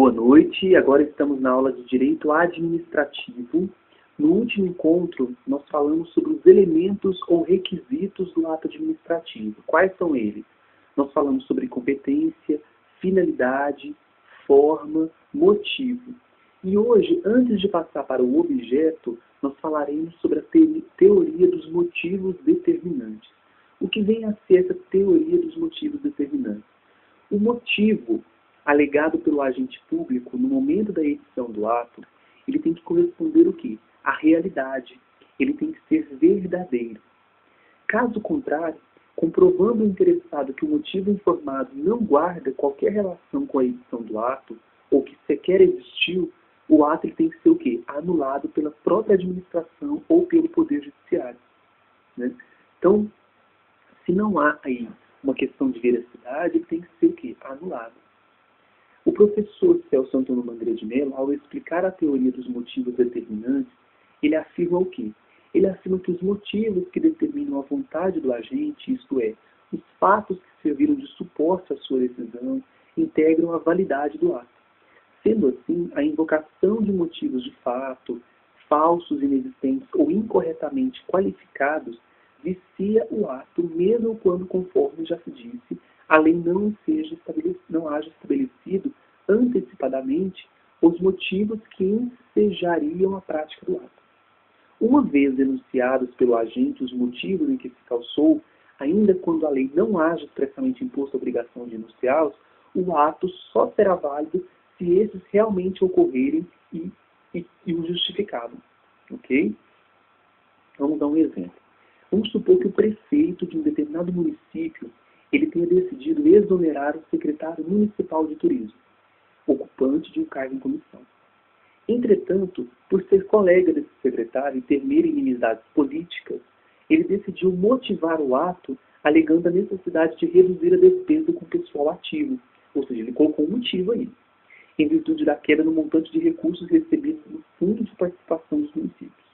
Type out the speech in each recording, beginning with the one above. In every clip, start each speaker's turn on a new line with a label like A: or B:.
A: Boa noite, agora estamos na aula de Direito Administrativo. No último encontro, nós falamos sobre os elementos ou requisitos do ato administrativo. Quais são eles? Nós falamos sobre competência, finalidade, forma, motivo. E hoje, antes de passar para o objeto, nós falaremos sobre a teoria dos motivos determinantes. O que vem a ser essa teoria dos motivos determinantes? O motivo alegado pelo agente público no momento da edição do ato, ele tem que corresponder o quê? À realidade. Ele tem que ser verdadeiro. Caso contrário, comprovando o interessado que o motivo informado não guarda qualquer relação com a edição do ato, ou que sequer existiu, o ato ele tem que ser o quê? Anulado pela própria administração ou pelo Poder Judiciário. Né? Então, se não há aí uma questão de veracidade, ele tem que ser o quê? Anulado. O professor Celso Antônio Mangueira de Mello, ao explicar a teoria dos motivos determinantes, ele afirma o quê? Ele afirma que os motivos que determinam a vontade do agente, isto é, os fatos que serviram de suporte à sua decisão, integram a validade do ato. Sendo assim, a invocação de motivos de fato, falsos, inexistentes ou incorretamente qualificados, vicia o ato, mesmo quando, conforme já se disse, a lei não haja estabelecido antecipadamente os motivos que ensejariam a prática do ato. Uma vez denunciados pelo agente os motivos em que se calçou, ainda quando a lei não haja expressamente imposto a obrigação de enunciá-los, o ato só será válido se esses realmente ocorrerem e o justificavam. Ok? Vamos dar um exemplo. Vamos supor que o prefeito de um determinado município ele tenha decidido exonerar o secretário municipal de turismo, ocupante de um cargo em comissão. Entretanto, por ser colega desse secretário e temer inimizades políticas, ele decidiu motivar o ato alegando a necessidade de reduzir a despesa com o pessoal ativo, ou seja, ele colocou um motivo aí, em virtude da queda no montante de recursos recebidos no Fundo de Participação dos Municípios.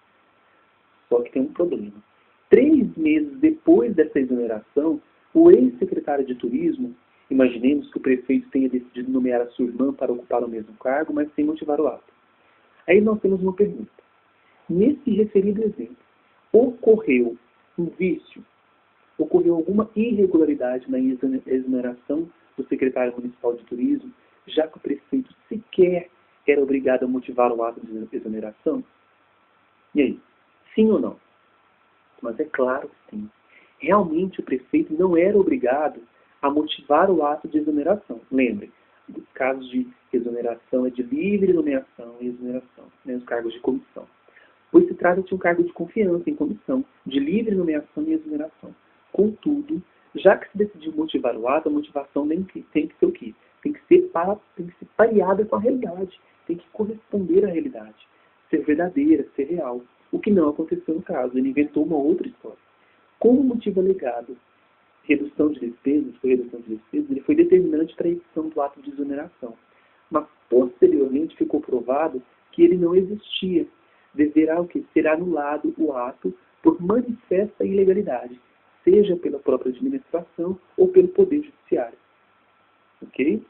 A: Só que tem um problema. 3 meses depois dessa exoneração, o ex-secretário de Turismo, imaginemos que o prefeito tenha decidido nomear a sua irmã para ocupar o mesmo cargo, mas sem motivar o ato. Aí nós temos uma pergunta. Nesse referido exemplo, ocorreu um vício? Ocorreu alguma irregularidade na exoneração do secretário municipal de Turismo, já que o prefeito sequer era obrigado a motivar o ato de exoneração? E aí? Sim ou não? Mas é claro que sim. Realmente o prefeito não era obrigado a motivar o ato de exoneração. Lembre, os casos de exoneração é de livre nomeação e exoneração, né, os cargos de comissão. Pois se trata de um cargo de confiança em comissão, de livre nomeação e exoneração. Contudo, já que se decidiu motivar o ato, a motivação tem que ser o quê? Tem que ser pareada com a realidade, tem que corresponder à realidade, ser verdadeira, ser real. O que não aconteceu no caso, ele inventou uma outra história. Como motivo alegado redução de despesas, ele foi determinante para a edição do ato de exoneração. Mas, posteriormente, ficou provado que ele não existia. Deverá ser anulado o ato por manifesta ilegalidade, seja pela própria administração ou pelo Poder Judiciário. Ok?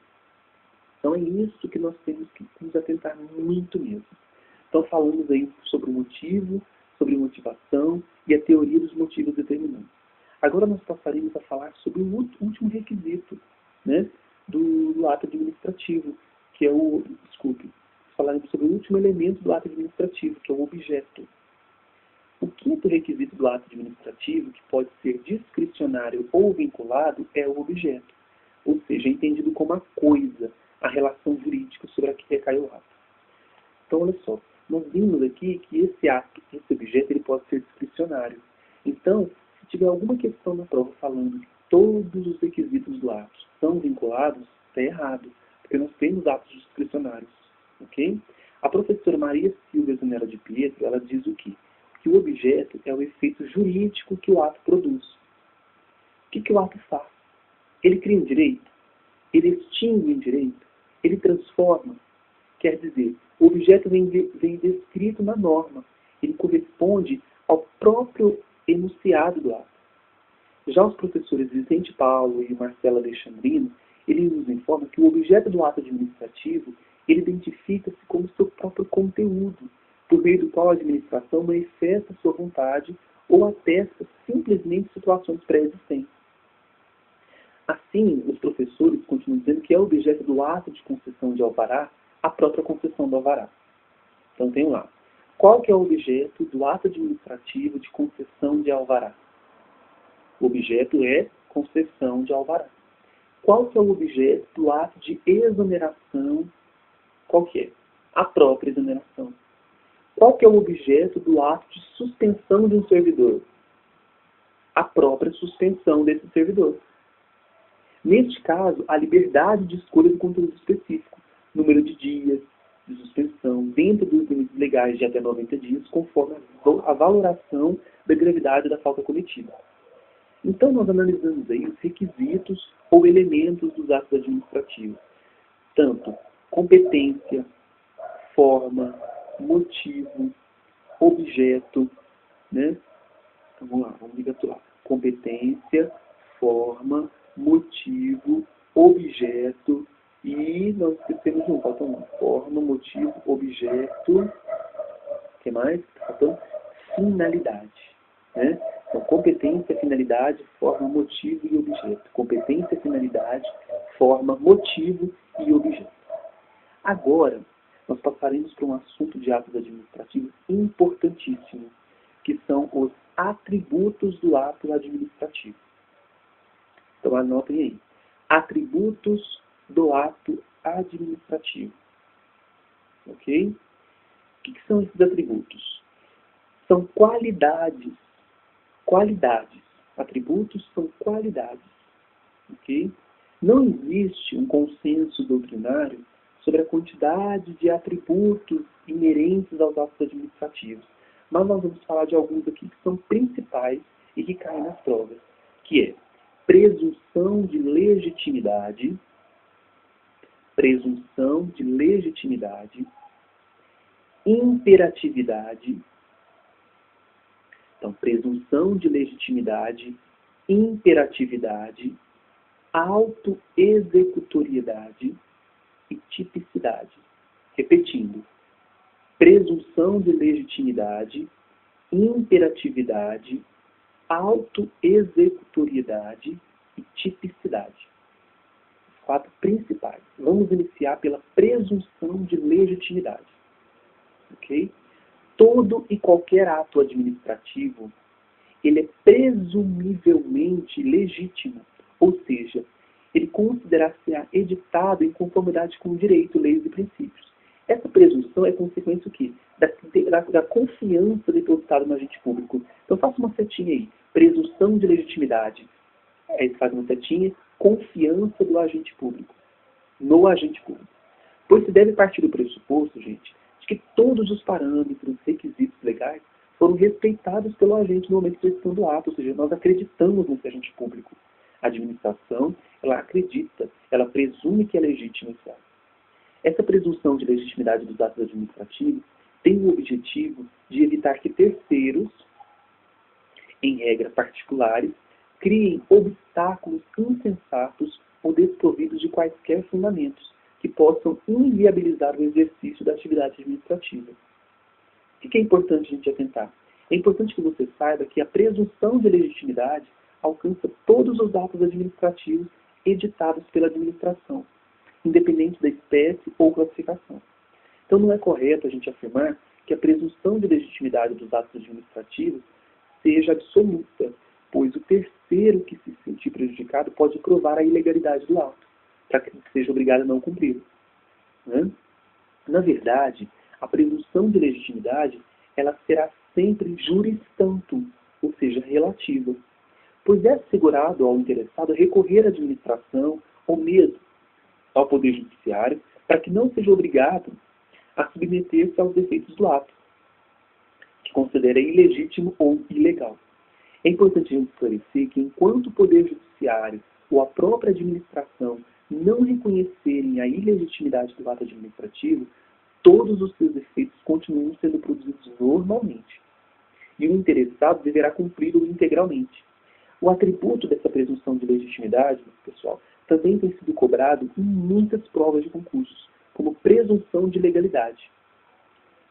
A: Então, é isso que nós temos que nos atentar muito mesmo. Então, falamos aí sobre o motivo, sobre motivação e a teoria dos motivos determinantes. Agora nós passaremos a falar sobre o último requisito, né, do ato administrativo, que é falaremos sobre o último elemento do ato administrativo, que é o objeto. O quinto requisito do ato administrativo, que pode ser discricionário ou vinculado, é o objeto, ou seja, entendido como a coisa, a relação jurídica sobre a que recai o ato. Então, olha só, nós vimos aqui que esse objeto, ele pode ser discricionário. Então, se tiver alguma questão na prova falando que todos os requisitos do ato são vinculados, está errado, porque nós temos atos discricionários, ok? A professora Maria Silvia Zanella de Pietro, ela diz o quê? Que o objeto é o efeito jurídico que o ato produz. O que o ato faz? Ele cria um direito? Ele extingue um direito? Ele transforma? Quer dizer, o objeto vem descrito na norma. Ele corresponde ao próprio enunciado do ato. Já os professores Vicente Paulo e Marcela Alexandrino, eles nos informam que o objeto do ato administrativo, ele conteúdo, por meio do qual a administração manifesta sua vontade ou atesta simplesmente situações pré-existentes. Assim, os professores continuam dizendo que é objeto do ato de concessão de alvará a própria concessão do alvará. Então tem lá. Qual que é o objeto do ato administrativo de concessão de alvará? O objeto é concessão de alvará. Qual que é o objeto do ato de exoneração? Qual que é? A própria exoneração. Qual que é o objeto do ato de suspensão de um servidor? A própria suspensão desse servidor. Neste caso, a liberdade de escolha do conteúdo específico, número de dias de suspensão, dentro dos limites legais de até 90 dias, conforme a valoração da gravidade da falta cometida. Então, nós analisamos aí os requisitos ou elementos dos atos administrativos. Tanto competência, forma, motivo, objeto, né? Então, vamos lá, vamos recapitular. Competência, forma, motivo, objeto e nós esquecemos um, faltam um. Forma, motivo, objeto, o que mais? Faltam finalidade, né? Então, competência, finalidade, forma, motivo e objeto. Competência, finalidade, forma, motivo e objeto. Agora, nós passaremos para um assunto de atos administrativos importantíssimo, que são os atributos do ato administrativo. Então, anotem aí. Atributos do ato administrativo. Ok? O que são esses atributos? São qualidades. Qualidades. Atributos são qualidades. Ok? Não existe um consenso doutrinário sobre a quantidade de atributos inerentes aos atos administrativos. Mas nós vamos falar de alguns aqui que são principais e que caem nas provas, que é presunção de legitimidade, imperatividade. Então, presunção de legitimidade, imperatividade, autoexecutoriedade e tipicidade. Repetindo, presunção de legitimidade, imperatividade, autoexecutoriedade e tipicidade. Os 4 principais. Vamos iniciar pela presunção de legitimidade. Ok? Todo e qualquer ato administrativo, ele é presumivelmente legítimo, ou seja, ele considerar-se-á editado em conformidade com o direito, leis e princípios. Essa presunção é consequência do quê? Da confiança depositada no agente público. Então faça uma setinha aí. Presunção de legitimidade. Aí você faz uma setinha. Confiança do agente público. No agente público. Pois se deve partir do pressuposto, gente, de que todos os parâmetros, requisitos legais foram respeitados pelo agente no momento de execução do ato. Ou seja, nós acreditamos nesse agente público. A administração, ela acredita, ela presume que é legítimo esse ato. Essa presunção de legitimidade dos atos administrativos tem o objetivo de evitar que terceiros, em regra particulares, criem obstáculos insensatos ou desprovidos de quaisquer fundamentos que possam inviabilizar o exercício da atividade administrativa. O que é importante a gente atentar? É importante que você saiba que a presunção de legitimidade alcança todos os atos administrativos editados pela administração, independente da espécie ou classificação. Então não é correto a gente afirmar que a presunção de legitimidade dos atos administrativos seja absoluta, pois o terceiro que se sentir prejudicado pode provar a ilegalidade do ato, para que seja obrigado a não cumpri-lo. Né? Na verdade, a presunção de legitimidade ela será sempre juris tantum, ou seja, relativa, pois é assegurado ao interessado recorrer à administração ou mesmo ao Poder Judiciário para que não seja obrigado a submeter-se aos defeitos do ato, que considera ilegítimo ou ilegal. É importante a gente esclarecer que enquanto o Poder Judiciário ou a própria administração não reconhecerem a ilegitimidade do ato administrativo, todos os seus efeitos continuam sendo produzidos normalmente. E o interessado deverá cumpri-lo integralmente. O atributo dessa presunção de legitimidade, pessoal, também tem sido cobrado em muitas provas de concursos, como presunção de legalidade.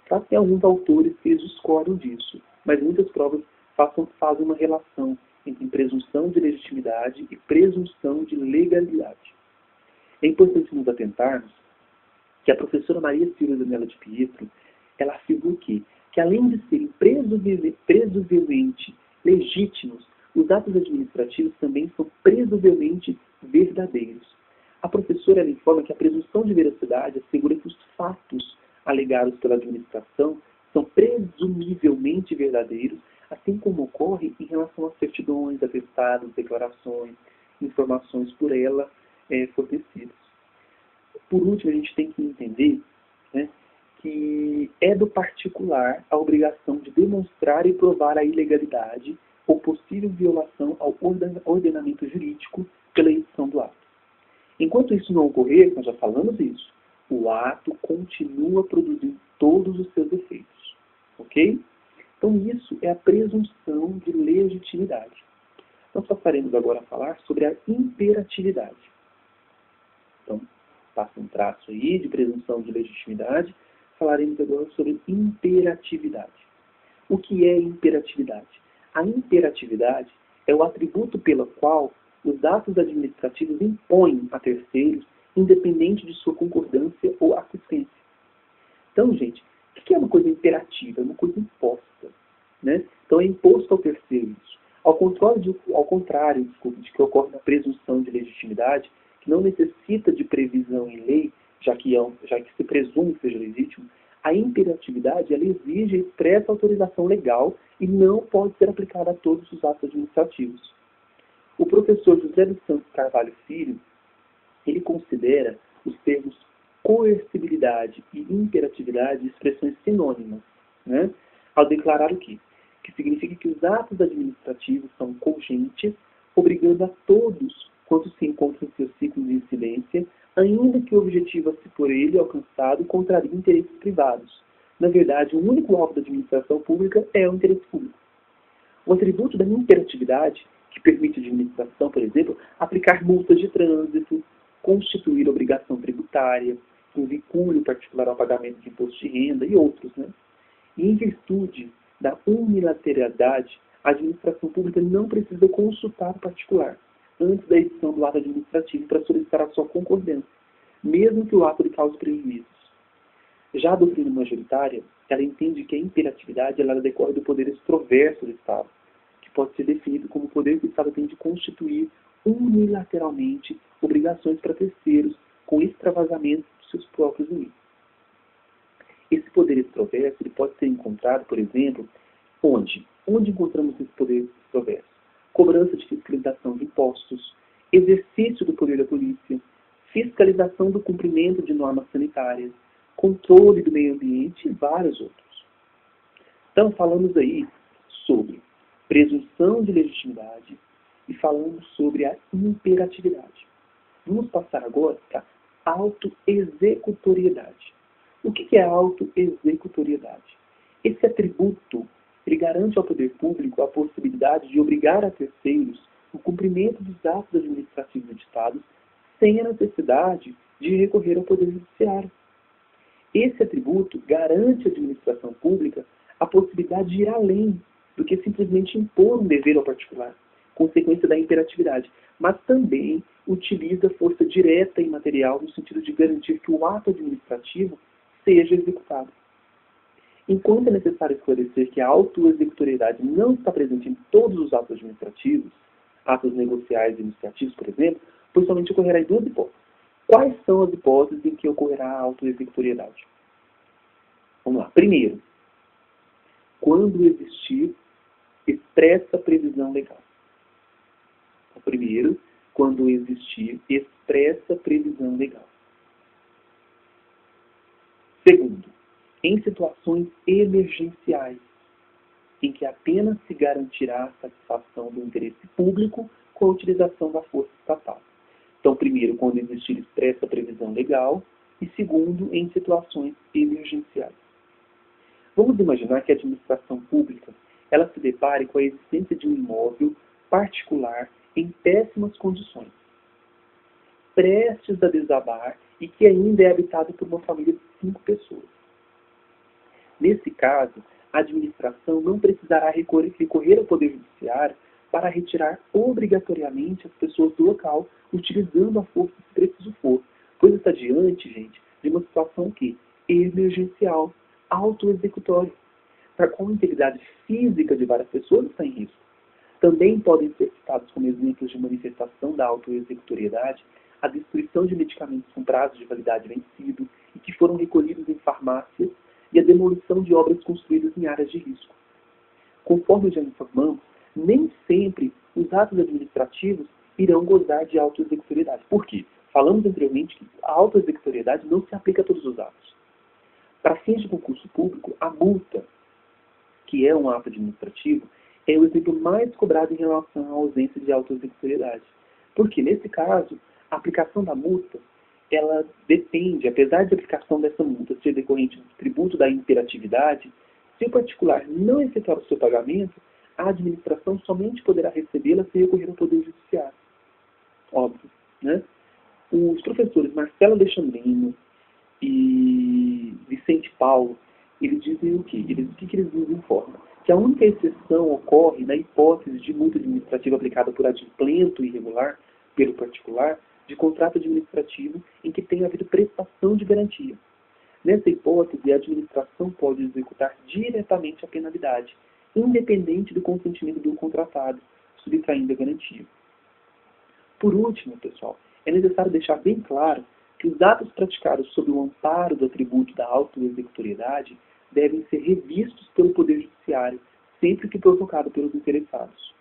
A: Tá? Tem alguns autores que eles discordam disso, mas muitas provas fazem uma relação entre presunção de legitimidade e presunção de legalidade. É importante nos atentarmos que a professora Maria Silvia Zanella de Pietro, ela afirmou que além de serem presumivelmente legítimos, os atos administrativos também são presumivelmente verdadeiros. A professora ela informa que a presunção de veracidade assegura que os fatos alegados pela administração são presumivelmente verdadeiros, assim como ocorre em relação às certidões, atestados, declarações, informações por ela fornecidas. Por último, a gente tem que entender, né, que é do particular a obrigação de demonstrar e provar a ilegalidade ou possível violação ao ordenamento jurídico pela edição do ato. Enquanto isso não ocorrer, nós já falamos isso, o ato continua produzindo todos os seus efeitos. Ok? Então isso é a presunção de legitimidade. Nós passaremos agora a falar sobre a imperatividade. Então, passa um traço aí de presunção de legitimidade, falaremos agora sobre imperatividade. O que é imperatividade? A imperatividade é o atributo pelo qual os atos administrativos impõem a terceiros, independente de sua concordância ou aquiescência. Então, gente, o que é uma coisa imperativa? É uma coisa imposta. Né? Então, é imposto ao terceiro isso. Ao contrário de que ocorre na presunção de legitimidade, que não necessita de previsão em lei, já que se presume que seja legítimo, a imperatividade ela exige a expressa autorização legal e não pode ser aplicada a todos os atos administrativos. O professor José dos Santos Carvalho Filho, ele considera os termos coercibilidade e imperatividade expressões sinônimas, né? Ao declarar o quê? Que significa que os atos administrativos são cogentes, obrigando a todos quanto se encontram em seu ciclo de incidência, ainda que o objetivo a se por ele alcançado contrarie interesses privados. Na verdade, o único alvo da administração pública é o interesse público. O atributo da imperatividade, que permite à administração, por exemplo, aplicar multas de trânsito, constituir obrigação tributária, que vincule o particular ao pagamento de imposto de renda e outros. Né? E em virtude da unilateralidade, a administração pública não precisa consultar o particular antes da edição do ato administrativo para solicitar a sua concordância, mesmo que o ato lhe cause prejuízos. Já a doutrina majoritária, ela entende que a imperatividade ela decorre do poder extroverso do Estado, que pode ser definido como o poder que o Estado tem de constituir unilateralmente obrigações para terceiros com extravasamento de seus próprios limites. Esse poder extroverso ele pode ser encontrado, por exemplo, onde? Onde encontramos esse poder extroverso? Cobrança de fiscalização de impostos, exercício do poder da polícia, fiscalização do cumprimento de normas sanitárias, controle do meio ambiente e vários outros. Então, falamos aí sobre presunção de legitimidade e falamos sobre a imperatividade. Vamos passar agora para a autoexecutoriedade. O que é a autoexecutoriedade? Esse atributo ele garante ao poder público a possibilidade de obrigar a terceiros o cumprimento dos atos administrativos editados sem a necessidade de recorrer ao poder judiciário. Esse atributo garante à administração pública a possibilidade de ir além do que simplesmente impor um dever ao particular, consequência da imperatividade, mas também utiliza força direta e material no sentido de garantir que o ato administrativo seja executado. Enquanto é necessário esclarecer que a autoexecutoriedade não está presente em todos os atos administrativos, atos negociais e iniciativos, por exemplo, pois somente ocorrerá em duas hipóteses. Quais são as hipóteses em que ocorrerá a autoexecutoriedade? Vamos lá. Primeiro, quando existir expressa previsão legal. Primeiro, quando existir expressa previsão legal. Segundo, em situações emergenciais, em que apenas se garantirá a satisfação do interesse público com a utilização da força estatal. Então, primeiro, quando existir expressa previsão legal, e segundo, em situações emergenciais. Vamos imaginar que a administração pública ela se depare com a existência de um imóvel particular em péssimas condições, prestes a desabar e que ainda é habitado por uma família de 5 pessoas. Nesse caso, a administração não precisará recorrer ao Poder Judiciário para retirar obrigatoriamente as pessoas do local, utilizando a força se preciso for, pois está diante, gente, de uma situação que emergencial, autoexecutória, para qual a integridade física de várias pessoas está em risco. Também podem ser citados como exemplos de manifestação da autoexecutoriedade a destruição de medicamentos com prazo de validade vencido e que foram recolhidos em farmácias e a demolição de obras construídas em áreas de risco. Conforme já informamos, nem sempre os atos administrativos irão gozar de autoexecutoriedade. Por quê? Falamos anteriormente que a autoexecutoriedade não se aplica a todos os atos. Para fins de concurso público, a multa, que é um ato administrativo, é o exemplo mais cobrado em relação à ausência de autoexecutoriedade. Porque, nesse caso, a aplicação da multa, ela depende, apesar de a aplicação dessa multa ser decorrente do tributo da imperatividade, se o particular não efetuar o seu pagamento, a administração somente poderá recebê-la se recorrer ao Poder Judiciário. Óbvio, né? Os professores Marcelo Alexandrino e Vicente Paulo, eles dizem o quê? O que eles nos informam? Que a única exceção ocorre na hipótese de multa administrativa aplicada por adimplento irregular pelo particular de contrato administrativo em que tenha havido prestação de garantia. Nessa hipótese, a administração pode executar diretamente a penalidade, independente do consentimento do contratado, subtraindo a garantia. Por último, pessoal, é necessário deixar bem claro que os atos praticados sob o amparo do atributo da autoexecutoriedade devem ser revistos pelo Poder Judiciário, sempre que provocado pelos interessados.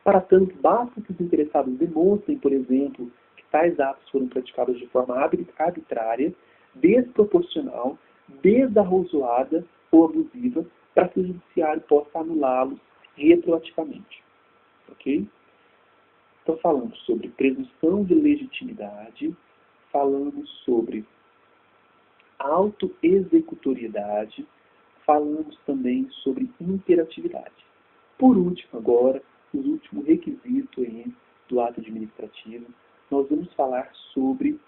A: Para tanto, basta que os interessados demonstrem, por exemplo, que tais atos foram praticados de forma arbitrária, desproporcional, desarrazoada ou abusiva, para que o Judiciário possa anulá-los retroativamente. Ok? Então, falamos sobre presunção de legitimidade, falamos sobre autoexecutoriedade, falamos também sobre imperatividade. Por último, agora, o último requisito aí do ato administrativo, nós vamos falar sobre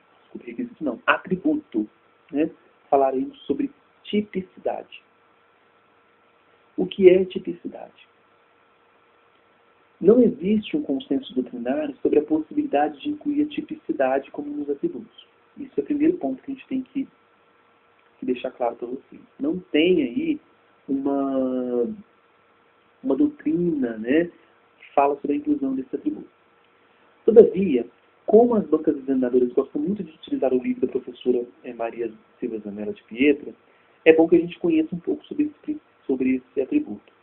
A: requisito não, atributo, né? Falaremos sobre tipicidade. O que é tipicidade? Não existe um consenso doutrinário sobre a possibilidade de incluir a tipicidade como um dos atributos. Isso é o primeiro ponto que a gente tem que deixar claro para vocês. Não tem aí uma doutrina, né, que fala sobre a inclusão desse atributo. Todavia, como as bancas examinadoras gostam muito de utilizar o livro da professora Maria Silva Zanella de Pietra, é bom que a gente conheça um pouco sobre esse atributo.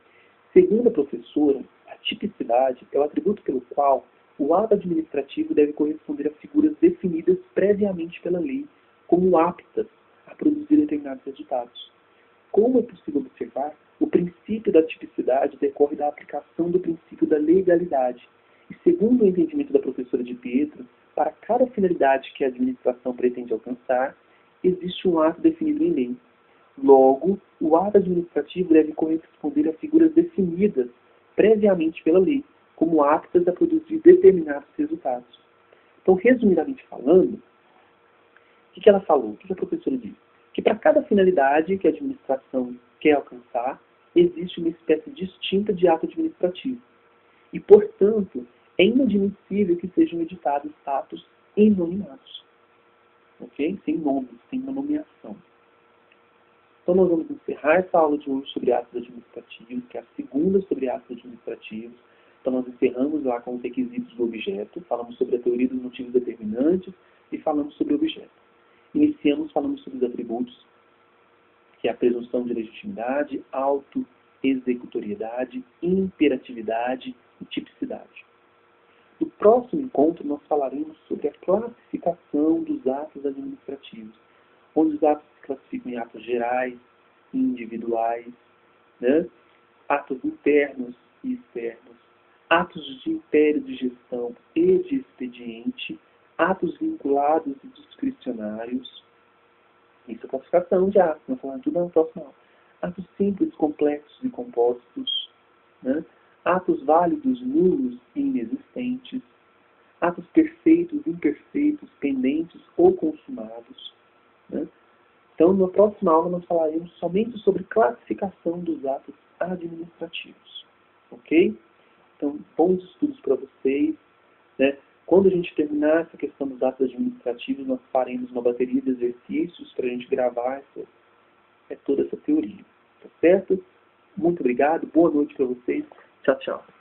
A: Segundo a professora, a tipicidade é o atributo pelo qual o ato administrativo deve corresponder a figuras definidas previamente pela lei como aptas a produzir determinados resultados. Como é possível observar, o princípio da tipicidade decorre da aplicação do princípio da legalidade. E segundo o entendimento da professora de Pietro, para cada finalidade que a administração pretende alcançar, existe um ato definido em lei. Logo, o ato administrativo deve corresponder a figuras definidas previamente pela lei, como aptas a produzir determinados resultados. Então, resumidamente falando, o que ela falou? O que a professora disse? Que para cada finalidade que a administração quer alcançar, existe uma espécie distinta de ato administrativo. E, portanto, é inadmissível que sejam editados atos inominados. Ok? Sem nomes, sem uma nomeação. Então, nós vamos encerrar essa aula de hoje sobre atos administrativos, que é a segunda sobre atos administrativos. Então, nós encerramos lá com os requisitos do objeto, falamos sobre a teoria dos motivos determinantes e falamos sobre o objeto. Iniciamos falando sobre os atributos, que é a presunção de legitimidade, autoexecutoriedade, imperatividade e tipicidade. No próximo encontro, nós falaremos sobre a classificação dos atos administrativos, onde os atos se classificam em atos gerais, individuais, né? Atos internos e externos, atos de império de gestão e de expediente, atos vinculados e discricionários. Isso é classificação de atos, nós falamos tudo na próxima aula. Atos simples, complexos e compostos, né? Atos válidos, nulos e inexistentes, atos perfeitos, imperfeitos, pendentes ou consumados, né? Então, na próxima aula, nós falaremos somente sobre classificação dos atos administrativos. Ok? Então, bons estudos para vocês. Né? Quando a gente terminar essa questão dos atos administrativos, nós faremos uma bateria de exercícios para a gente gravar toda essa teoria. Tá certo? Muito obrigado. Boa noite para vocês. Tchau, tchau.